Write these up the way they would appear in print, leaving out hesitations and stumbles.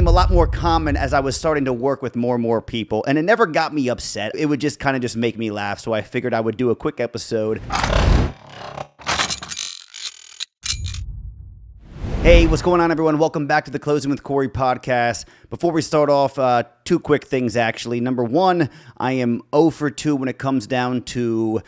became a lot more common as I was starting to work with more and more people, and it never got me upset. It would just kind of just make me laugh, so I figured I would do a quick episode. Hey, what's going on, everyone? Welcome back to the Closing with Cory podcast. Before we start off, two quick things, actually. Number one, I am 0 for 2 when it comes down to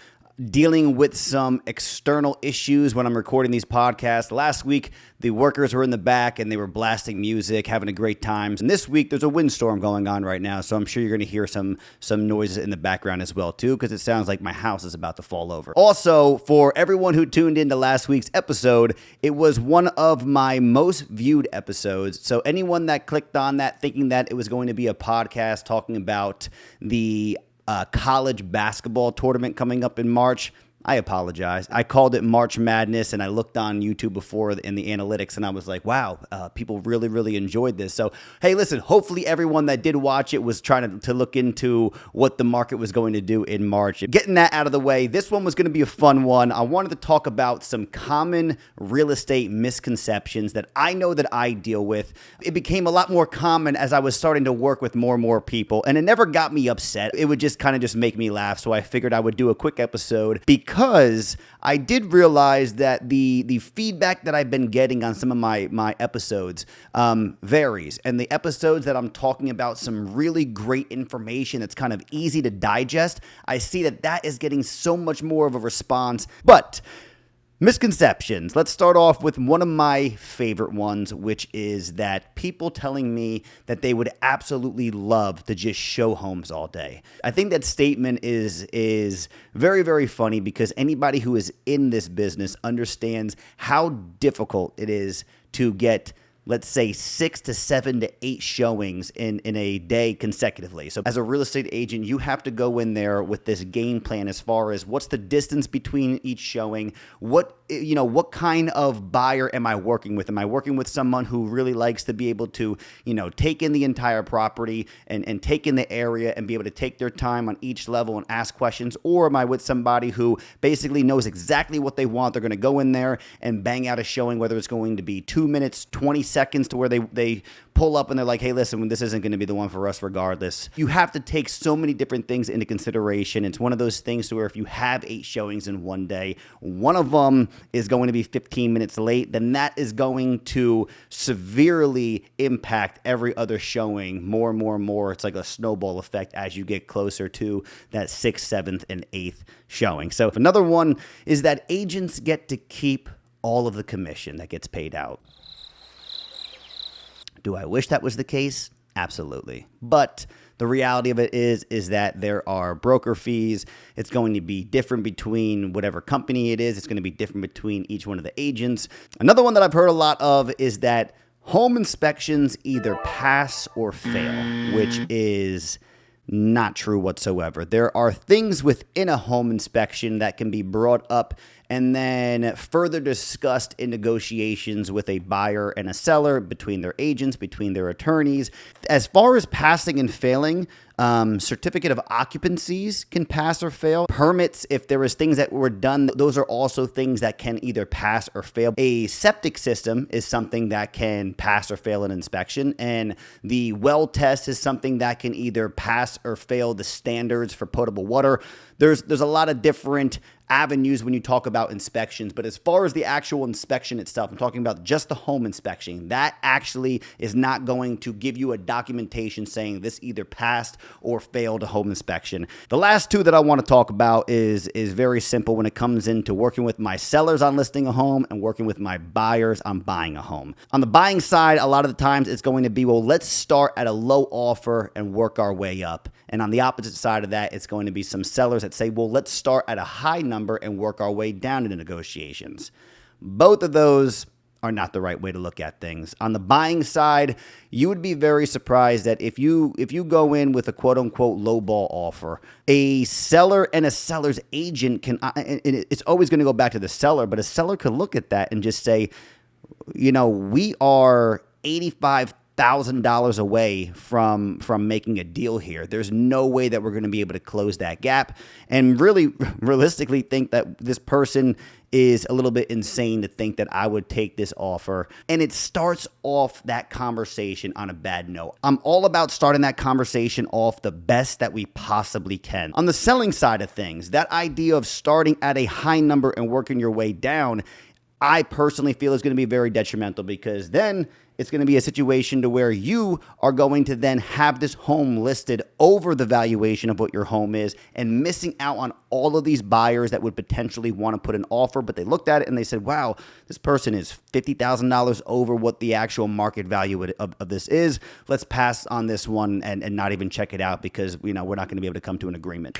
dealing with some external issues when I'm recording these podcasts. Last week, the workers were in the back and they were blasting music, having a great time. And this week, there's a windstorm going on right now, so I'm sure you're going to hear some noises in the background as well, too, because it sounds like my house is about to fall over. Also, for everyone who tuned into last week's episode, it was one of my most viewed episodes. So anyone that clicked on that thinking that it was going to be a podcast talking about the college basketball tournament coming up in March, I apologize. I called it March Madness, and I looked on YouTube before in the analytics, and I was like, wow, people really, really enjoyed this. So, hey, listen, hopefully everyone that did watch it was trying to look into what the market was going to do in March. Getting that out of the way, this one was going to be a fun one. I wanted to talk about some common real estate misconceptions that I know that I deal with. It became a lot more common as I was starting to work with more and more people, and it never got me upset. It would just kind of just make me laugh, so I figured I would do a quick episode because I did realize that the feedback that I've been getting on some of my episodes varies. And the episodes that I'm talking about some really great information that's kind of easy to digest, I see that is getting so much more of a response. But misconceptions. Let's start off with one of my favorite ones, which is that people telling me that they would absolutely love to just show homes all day. I think that statement is very, very funny because anybody who is in this business understands how difficult it is to get, let's say, 6 to 7 to 8 showings in a day consecutively. So as a real estate agent, you have to go in there with this game plan as far as what's the distance between each showing, what kind of buyer am I working with? Am I working with someone who really likes to be able to, take in the entire property and take in the area and be able to take their time on each level and ask questions? Or am I with somebody who basically knows exactly what they want? They're going to go in there and bang out a showing, whether it's going to be 2 minutes, 20 seconds to where they pull up and they're like, hey, listen, this isn't going to be the one for us regardless. You have to take so many different things into consideration. It's one of those things to where if you have 8 showings in one day, one of them is going to be 15 minutes late, then that is going to severely impact every other showing more and more and more. It's like a snowball effect as you get closer to that 6th, 7th, and 8th showing. So another one is that agents get to keep all of the commission that gets paid out. Do I wish that was the case? Absolutely. But the reality of it is that there are broker fees. It's going to be different between whatever company it is. It's going to be different between each one of the agents. Another one that I've heard a lot of is that home inspections either pass or fail, which is not true whatsoever. There are things within a home inspection that can be brought up and then further discussed in negotiations with a buyer and a seller, between their agents, between their attorneys. As far as passing and failing, certificate of occupancies can pass or fail. Permits, if there was things that were done, those are also things that can either pass or fail. A septic system is something that can pass or fail an inspection, and the well test is something that can either pass or fail the standards for potable water. There's a lot of different avenues when you talk about inspections, but as far as the actual inspection itself, I'm talking about just the home inspection. That actually is not going to give you a documentation saying this either passed or failed a home inspection. The last two that I want to talk about is very simple when it comes into working with my sellers on listing a home and working with my buyers on buying a home. On the buying side, a lot of the times it's going to be, well, let's start at a low offer and work our way up. And on the opposite side of that, it's going to be some sellers that say, well, let's start at a high number and work our way down into negotiations. Both of those are not the right way to look at things. On the buying side, you would be very surprised that if you go in with a quote-unquote lowball offer, a seller and a seller's agent can, and it's always going to go back to the seller, but a seller could look at that and just say, we are $85,000 away from making a deal here. There's no way that we're going to be able to close that gap, and really realistically think that this person is a little bit insane to think that I would take this offer. And it starts off that conversation on a bad note. I'm all about starting that conversation off the best that we possibly can. On the selling side of things, that idea of starting at a high number and working your way down, I personally feel is going to be very detrimental, because then it's going to be a situation to where you are going to then have this home listed over the valuation of what your home is, and missing out on all of these buyers that would potentially want to put an offer, but they looked at it and they said, wow, this person is $50,000 over what the actual market value of this is. Let's pass on this one and not even check it out, because we're not going to be able to come to an agreement.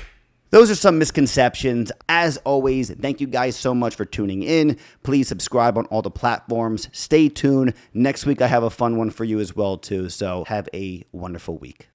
Those are some misconceptions. As always, thank you guys so much for tuning in. Please subscribe on all the platforms. Stay tuned. Next week, I have a fun one for you as well, too. So have a wonderful week.